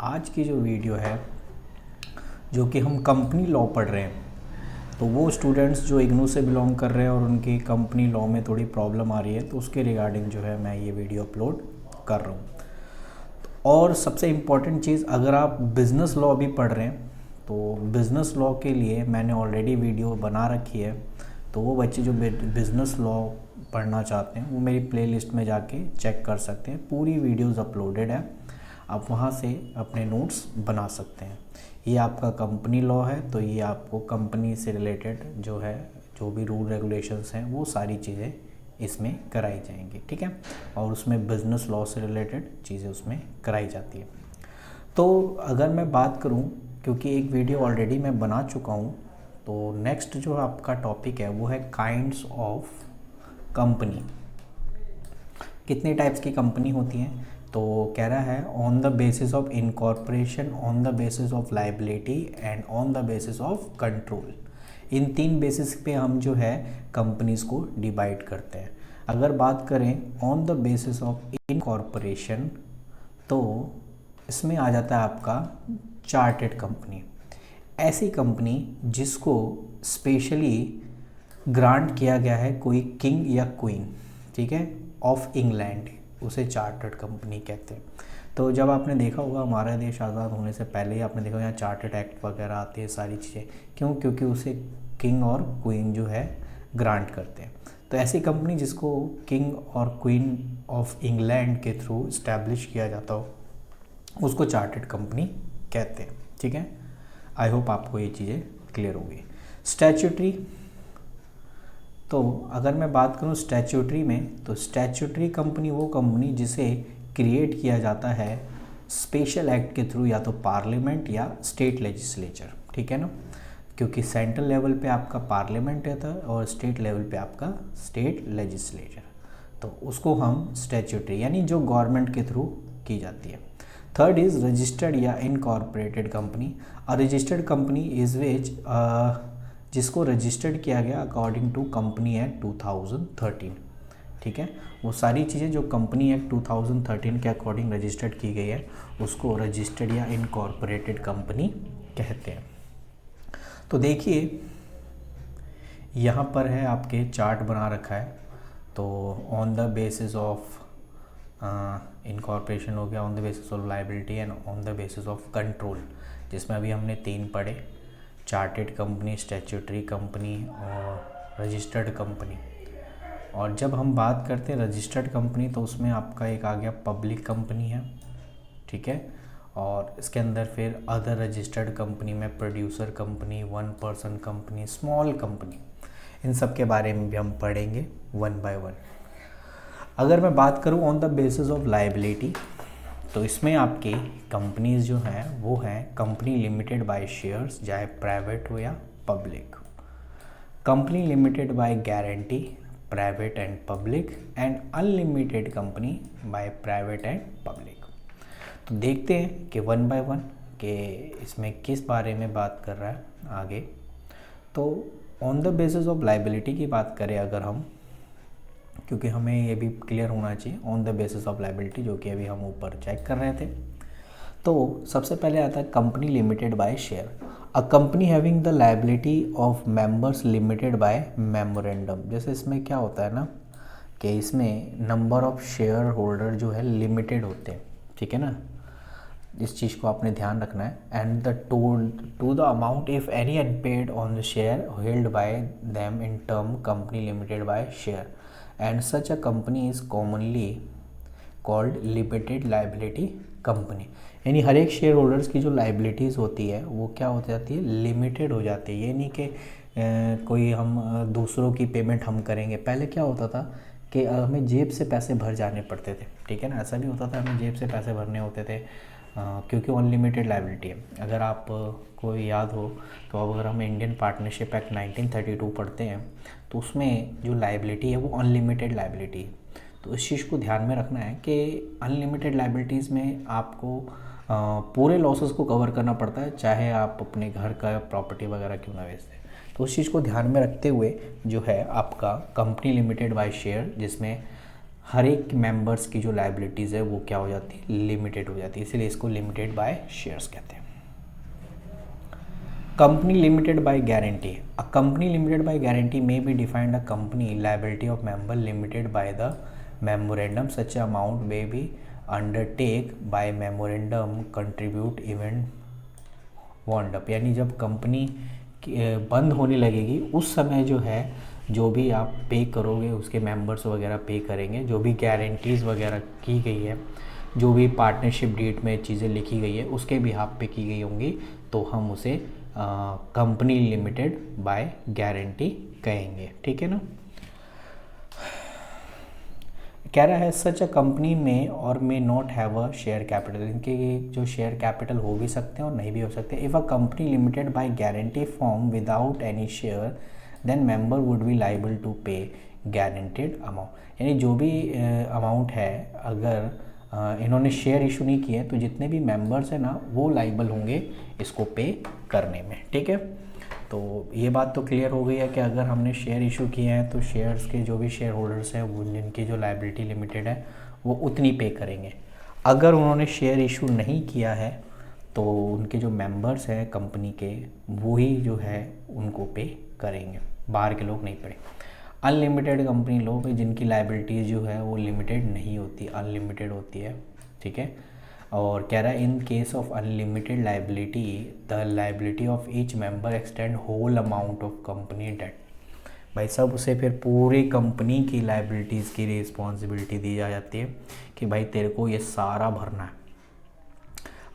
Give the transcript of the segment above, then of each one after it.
आज की जो वीडियो है जो कि हम कंपनी लॉ पढ़ रहे हैं, तो वो स्टूडेंट्स जो इग्नू से बिलोंग कर रहे हैं और उनकी कंपनी लॉ में थोड़ी प्रॉब्लम आ रही है, तो उसके रिगार्डिंग जो है मैं ये वीडियो अपलोड कर रहा हूँ। और सबसे इम्पॉर्टेंट चीज़, अगर आप बिज़नेस लॉ भी पढ़ रहे हैं तो बिज़नेस लॉ के लिए मैंने ऑलरेडी वीडियो बना रखी है। तो वो बच्चे जो बिज़नेस लॉ पढ़ना चाहते हैं वो मेरी प्लेलिस्ट में जाके चेक कर सकते हैं, पूरी वीडियोस अपलोडेड है, आप वहाँ से अपने नोट्स बना सकते हैं। ये आपका कंपनी लॉ है, तो ये आपको कंपनी से रिलेटेड जो है, जो भी रूल रेगुलेशंस हैं वो सारी चीज़ें इसमें कराई जाएंगी, ठीक है। और उसमें बिज़नेस लॉ से रिलेटेड चीज़ें उसमें कराई जाती है। तो अगर मैं बात करूं, क्योंकि एक वीडियो ऑलरेडी मैं बना चुका हूं, तो नेक्स्ट जो आपका टॉपिक है वो है काइंड्स ऑफ कंपनी। कितने टाइप्स की कंपनी होती हैं, तो कह रहा है on the basis of incorporation, on the basis of liability and on the basis of control. In 3 basis पे हम जो है कंपनीज को डिवाइड करते हैं। अगर बात करें on the basis of incorporation, तो इसमें आ जाता है आपका चार्टेड कंपनी। ऐसी कंपनी जिसको स्पेशली ग्रांट किया गया है कोई किंग या क्वीन, ठीक है, ऑफ इंग्लैंड, उसे चार्टर्ड कंपनी कहते हैं। तो जब आपने देखा होगा हमारा देश आज़ाद होने से पहले ही आपने देखा यहाँ चार्टर्ड एक्ट वगैरह आते हैं, सारी चीज़ें, क्यों? क्योंकि उसे किंग और क्वीन जो है ग्रांट करते हैं। तो ऐसी कंपनी जिसको किंग और क्वीन ऑफ इंग्लैंड के थ्रू इस्टेब्लिश किया जाता हो उसको चार्टर्ड कंपनी कहते हैं, ठीक है। आई होप आपको ये चीज़ें क्लियर होगी। स्टैच्यूटरी, तो अगर मैं बात करूं स्टैच्यूटरी में, तो स्टैच्यूटरी कंपनी वो कंपनी जिसे क्रिएट किया जाता है स्पेशल एक्ट के थ्रू, या तो पार्लियामेंट या स्टेट लेजिस्लेचर, ठीक है ना, क्योंकि सेंट्रल लेवल पे आपका पार्लियामेंट रहता है और स्टेट लेवल पे आपका स्टेट लेजिस्लेचर, तो उसको हम स्टैच्यूटरी यानी जो गवर्नमेंट के थ्रू की जाती है। थर्ड इज़ रजिस्टर्ड या incorporated company. A registered company is which जिसको रजिस्टर्ड किया गया अकॉर्डिंग टू कंपनी एक्ट 2013, ठीक है। वो सारी चीज़ें जो कंपनी एक्ट 2013 के अकॉर्डिंग रजिस्टर्ड की गई है उसको रजिस्टर्ड या इनकॉर्पोरेटेड कंपनी कहते हैं। तो देखिए यहाँ पर है, आपके चार्ट बना रखा है। तो on the basis of incorporation हो गया, on the basis of liability and on the basis of control, जिसमें अभी हमने 3 पढ़े, चार्टेड कंपनी, स्टैच्यूटरी कंपनी और रजिस्टर्ड कंपनी। और जब हम बात करते हैं रजिस्टर्ड कंपनी, तो उसमें आपका एक आ गया पब्लिक कंपनी है, ठीक है। और इसके अंदर फिर अदर रजिस्टर्ड कंपनी में producer company, 1 person company, small company, इन सब के बारे में भी हम पढ़ेंगे 1 बाय 1। अगर मैं बात करूं on the basis of liability, तो इसमें आपकी कंपनीज जो हैं वो हैं कंपनी लिमिटेड बाय शेयर्स, चाहे प्राइवेट हो या public, company limited by guarantee, private and public, and unlimited company by private and public. तो देखते हैं कि 1 बाय 1 कि इसमें किस बारे में बात कर रहा है आगे। तो on the basis of liability की बात करें अगर हम, क्योंकि हमें ये भी क्लियर होना चाहिए on the basis of liability, जो कि अभी हम ऊपर चेक कर रहे थे। तो सबसे पहले आता है company limited by share. A company having the liability of members limited by memorandum. जैसे इसमें क्या होता है ना कि इसमें नंबर ऑफ शेयर होल्डर जो है लिमिटेड होते हैं, ठीक है ना, इस चीज़ को आपने ध्यान रखना है। And the to the amount if any unpaid on the share held by them in term company limited by share, and such a company is commonly called limited liability company. यानी हर एक शेयर होल्डर्स की जो liabilities होती है वो क्या हो जाती है, लिमिटेड हो जाती है। ये नहीं कि कोई हम दूसरों की पेमेंट हम करेंगे। पहले क्या होता था कि हमें जेब से पैसे भर जाने पड़ते थे, ठीक है ना, ऐसा भी होता था, हमें जेब से पैसे भरने होते थे, क्योंकि अनलिमिटेड लाइबिलिटी है। अगर आप को याद हो तो अब अगर हम इंडियन पार्टनरशिप एक्ट 1932 पढ़ते हैं तो उसमें जो लाइबिलिटी है वो अनलिमिटेड लाइबिलिटी है। तो इस चीज़ को ध्यान में रखना है कि अनलिमिटेड लाइबिलिटीज़ में आपको पूरे लॉसेस को कवर करना पड़ता है, चाहे आप अपने घर का प्रॉपर्टी वगैरह क्यों ना बेचते। तो उस चीज़ को ध्यान में रखते हुए जो है आपका कंपनी लिमिटेड बाय शेयर, जिसमें हर एक मेंबर्स की जो लाइबिलिटीज़ है वो क्या हो जाती है, लिमिटेड हो जाती है, इसलिए इसको लिमिटेड बाय शेयर्स कहते हैं। Company limited by guarantee, a company limited by guarantee may be defined a company liability of member limited by the memorandum, such amount may be undertake by memorandum contribute event wound up, यानी जब company बंद होने लगेगी उस समय जो है जो भी आप पे करोगे उसके मेंबर्स वगैरह पे करेंगे, जो भी गारंटीज़ वगैरह की गई है, जो भी पार्टनरशिप डेट में चीज़ें लिखी गई है उसके भी हाथ पे की गई होंगी, तो हम उसे कंपनी लिमिटेड बाय गारंटी कहेंगे। ठीक है ना। कह रहा है सच अ कंपनी में और may not have a share capital, इनके जो शेयर कैपिटल हो भी सकते हैं और नहीं भी हो सकते। If a company limited by guarantee form without any share then member would be liable to pay guaranteed amount, यानी जो भी अमाउंट है अगर इन्होंने शेयर इशू नहीं किए तो जितने भी मेंबर्स हैं ना वो लाइबल होंगे इसको पे करने में। ठीक है, तो ये बात तो क्लियर हो गई है कि अगर हमने शेयर इशू किए हैं तो शेयर्स के जो भी शेयर होल्डर्स हैं वो जिनकी जो लाइबिलिटी लिमिटेड है वो उतनी पे करेंगे। अगर उन्होंने शेयर इशू नहीं किया है तो उनके जो मेंबर्स हैं कंपनी के वही जो है उनको पे करेंगे, बाहर के लोग नहीं पड़े। अनलिमिटेड कंपनी लोग जिनकी लाइबिलिटीज़ जो है वो लिमिटेड नहीं होती, अनलिमिटेड होती है। ठीक है, और कह रहा है in case of unlimited liability the liability of each member extend whole amount of company debt, भाई साहब उसे फिर पूरी कंपनी की लाइबिलिटीज़ की रिस्पॉन्सिबिलिटी दी जा जाती है कि भाई तेरे को ये सारा भरना है।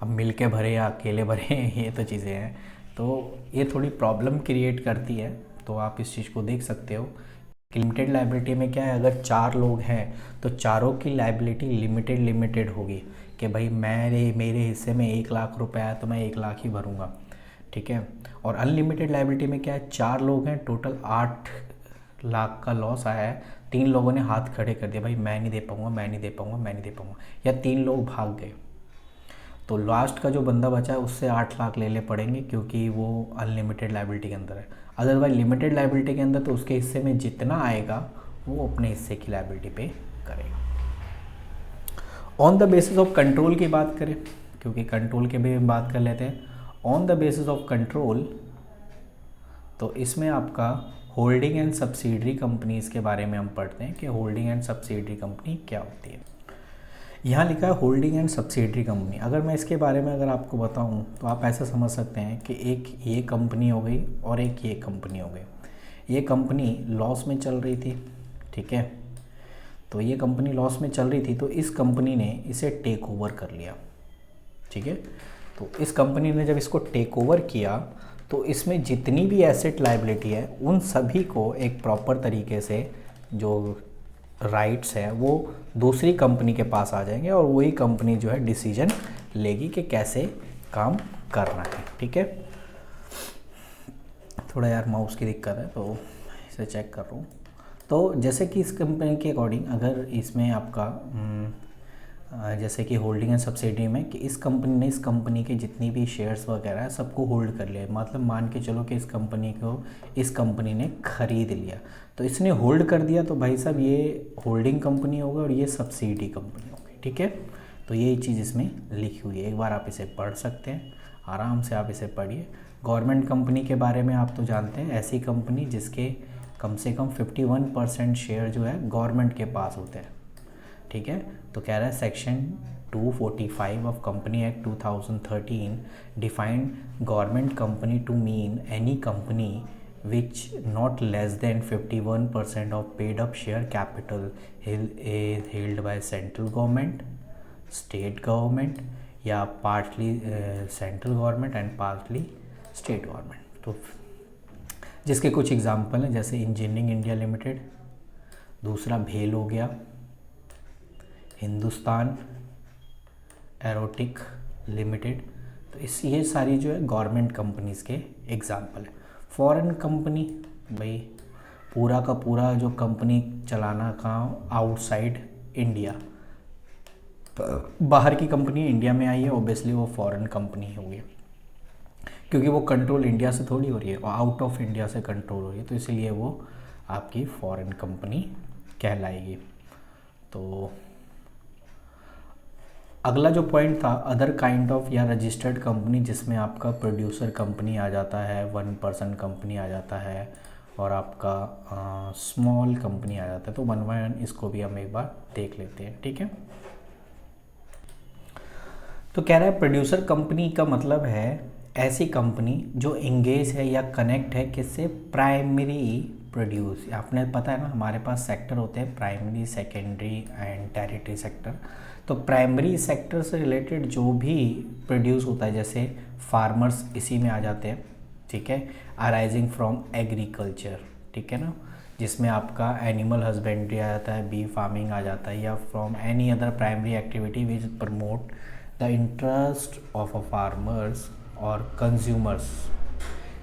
अब मिल के भरे या अकेले भरे ये तो चीज़ें हैं, तो ये थोड़ी प्रॉब्लम क्रिएट करती है। तो आप इस चीज़ को देख सकते हो कि लिमिटेड लाइबिलिटी में क्या है, अगर 4 लोग हैं तो चारों की लाइबिलिटी लिमिटेड होगी कि भाई मेरे हिस्से में 1 लाख रुपए आया तो मैं 1 लाख ही भरूँगा। ठीक है, और अनलिमिटेड लाइबिलिटी में क्या है, 4 लोग हैं, टोटल 8 लाख का लॉस आया है, 3 लोगों ने हाथ खड़े कर दिया, भाई मैं नहीं दे पाऊँगा, मैं नहीं दे पाऊँगा, मैं नहीं दे पाऊँगा, या 3 लोग भाग गए, तो लास्ट का जो बंदा बचा है उससे 8 लाख ले पड़ेंगे क्योंकि वो अनलिमिटेड लाइबिलिटी के अंदर है। अदरवाइज लिमिटेड लाइबिलिटी के अंदर तो उसके हिस्से में जितना आएगा वो अपने हिस्से की लाइबिलिटी पे करेगा। On the basis of control की बात करें, क्योंकि कंट्रोल के भी बात कर लेते हैं। On the basis of control, तो इसमें आपका होल्डिंग एंड सब्सिडरी कंपनीज़ के बारे में हम पढ़ते हैं कि होल्डिंग एंड सब्सिडरी कंपनी क्या होती है। यहाँ लिखा है होल्डिंग एंड सब्सिडरी कंपनी। अगर मैं इसके बारे में अगर आपको बताऊँ तो आप ऐसा समझ सकते हैं कि एक ये कंपनी हो गई और एक ये कंपनी हो गई। ये कंपनी लॉस में चल रही थी, ठीक है, तो ये कंपनी लॉस में चल रही थी तो इस कंपनी ने इसे टेक ओवर कर लिया। ठीक है, तो इस कंपनी ने जब इसको टेक ओवर किया तो इसमें जितनी भी एसेट लाइबिलिटी है उन सभी को एक प्रॉपर तरीके से जो राइट्स है वो दूसरी कंपनी के पास आ जाएंगे और वही कंपनी जो है डिसीजन लेगी कि कैसे काम करना है। ठीक है, थोड़ा यार माउस की दिक्कत है तो इसे चेक कर रहा हूँ। तो जैसे कि इस कंपनी के अकॉर्डिंग अगर इसमें आपका जैसे कि होल्डिंग एंड सब्सिडी में कि इस कंपनी ने इस कंपनी के जितनी भी शेयर्स वगैरह है सबको होल्ड कर लिया, मतलब मान के चलो कि इस कंपनी को इस कंपनी ने ख़रीद लिया, तो इसने होल्ड कर दिया, तो भाई साहब ये होल्डिंग कंपनी होगा और ये सब्सिडी कंपनी होगी। ठीक है, तो ये चीज़ इसमें लिखी हुई है, एक बार आप इसे पढ़ सकते हैं, आराम से आप इसे पढ़िए। गवर्नमेंट कंपनी के बारे में आप तो जानते हैं, ऐसी कंपनी जिसके कम से कम 51% शेयर जो है गवर्नमेंट के पास होते हैं। ठीक है, तो कह रहा है section 245 of company act 2013 defined government company to mean any company which not less than 51% of paid up share capital is held by central government, state government या partly central government and partly state government। तो जिसके कुछ example हैं जैसे engineering India limited, दूसरा भेल हो गया, हिंदुस्तान एरोटिक लिमिटेड, तो इस ये सारी जो है गवर्नमेंट कंपनीज़ के एग्जाम्पल है। फॉरेन कंपनी, भाई पूरा का पूरा जो कंपनी चलाना का आउटसाइड इंडिया, बाहर की कंपनी इंडिया में आई है, ऑब्वियसली वो फॉरेन कंपनी होगी क्योंकि वो कंट्रोल इंडिया से थोड़ी हो रही है, वो आउट ऑफ इंडिया से कंट्रोल हो रही है, तो इसीलिए वो आपकी फॉरेन कंपनी कहलाएगी। तो अगला जो पॉइंट था अदर काइंड ऑफ या रजिस्टर्ड कंपनी, जिसमें आपका प्रोड्यूसर कंपनी आ जाता है, 1% कंपनी आ जाता है और आपका स्मॉल कंपनी आ जाता है। तो 1 बाय 1 इसको भी हम एक बार देख लेते हैं, ठीक है। तो कह रहा है प्रोड्यूसर कंपनी का मतलब है ऐसी कंपनी जो इंगेज है या कनेक्ट है किससे, प्राइमरी प्रोड्यूस। आपने पता है ना हमारे पास सेक्टर होते हैं primary, secondary and territory sector. तो प्राइमरी सेक्टर से रिलेटेड जो भी प्रोड्यूस होता है, जैसे फार्मर्स इसी में आ जाते हैं, ठीक है, अराइजिंग फ्रॉम एग्रीकल्चर, ठीक है ना, जिसमें आपका एनिमल हस्बेंड्री आ जाता है, बी फार्मिंग आ जाता है, या from any other primary activity which promote the interest of a farmers और कंज्यूमर्स,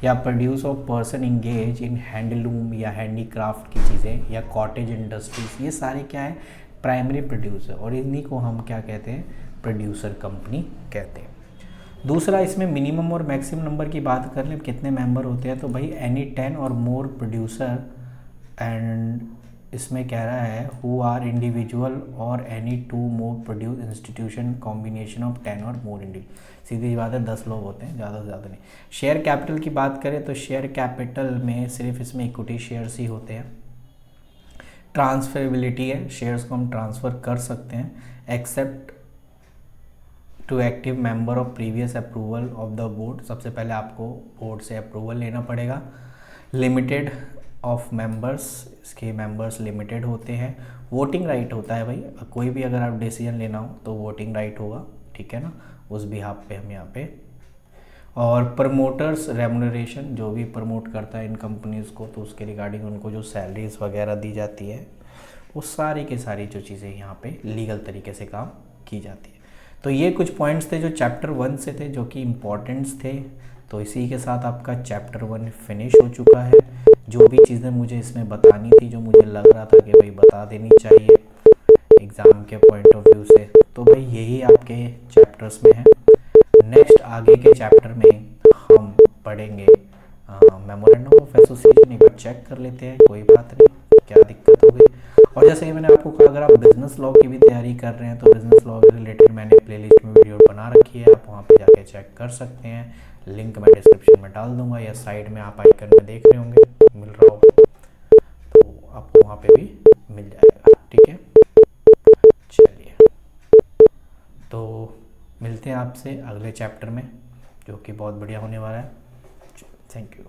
या produce of person engage in handloom या हैंडीक्राफ्ट की चीज़ें या कॉटेज इंडस्ट्रीज। ये सारे क्या है, प्राइमरी प्रोड्यूसर, और इन्हीं को हम क्या कहते हैं, प्रोड्यूसर कंपनी कहते हैं। दूसरा, इसमें मिनिमम और मैक्सिमम नंबर की बात कर लें, कितने मेंबर होते हैं, तो भाई एनी 10 और मोर प्रोड्यूसर, एंड इसमें कह रहा है हु आर इंडिविजुअल और any 2 more produce institution combination of 10 और मोर इंडिविजुअल। सीधी बात है 10 लोग होते हैं, ज़्यादा से ज़्यादा नहीं। शेयर कैपिटल की बात करें तो शेयर कैपिटल में सिर्फ इसमें इक्विटी शेयर्स ही होते हैं। ट्रांसफरेबिलिटी है, शेयर्स को हम ट्रांसफ़र कर सकते हैं except to active member of previous approval of the board. सबसे पहले आपको बोर्ड से अप्रूवल लेना पड़ेगा। लिमिटेड ऑफ मेंबर्स, इसके मेंबर्स लिमिटेड होते हैं। वोटिंग राइट होता है भाई, कोई भी अगर आप डिसीजन लेना हो तो वोटिंग राइट होगा, ठीक है ना, उस बिहाफ पे हम यहाँ पे। और प्रमोटर्स रेमुनरेशन, जो भी प्रमोट करता है इन कंपनीज़ को तो उसके रिगार्डिंग उनको जो सैलरीज वगैरह दी जाती है, वो सारी की सारी जो चीज़ें यहाँ पे लीगल तरीके से काम की जाती है। तो ये कुछ पॉइंट्स थे जो चैप्टर 1 से थे, जो कि इम्पॉर्टेंट्स थे। तो इसी के साथ आपका चैप्टर 1 फिनिश हो चुका है। जो भी चीज़ें मुझे इसमें बतानी थी, जो मुझे लग रहा था कि भाई बता देनी चाहिए एग्ज़ाम के पॉइंट ऑफ व्यू से, तो भाई यही आपके चैप्टर्स में है। नेक्स्ट आगे के चैप्टर में हम पढ़ेंगे मेमोरेंडम ऑफ एसोसिएशन। एक बार चेक कर लेते हैं, कोई बात नहीं, क्या दिक्कत हो गई। और जैसे कि मैंने आपको कहा, अगर आप बिजनेस लॉ की भी तैयारी कर रहे हैं तो बिजनेस लॉ से रिलेटेड मैंने प्लेलिस्ट में वीडियो बना रखी है, आप वहाँ पे जाके चेक कर सकते हैं। लिंक मैं डिस्क्रिप्शन में डाल दूंगा, या साइड में आप आइकन में देख रहे होंगे, मिल रहा होगा, तो आपको वहाँ पे भी मिल जाएगा, ठीक है। चलिए, तो मिलते हैं आपसे अगले चैप्टर में, जो कि बहुत बढ़िया होने वाला है। Thank you.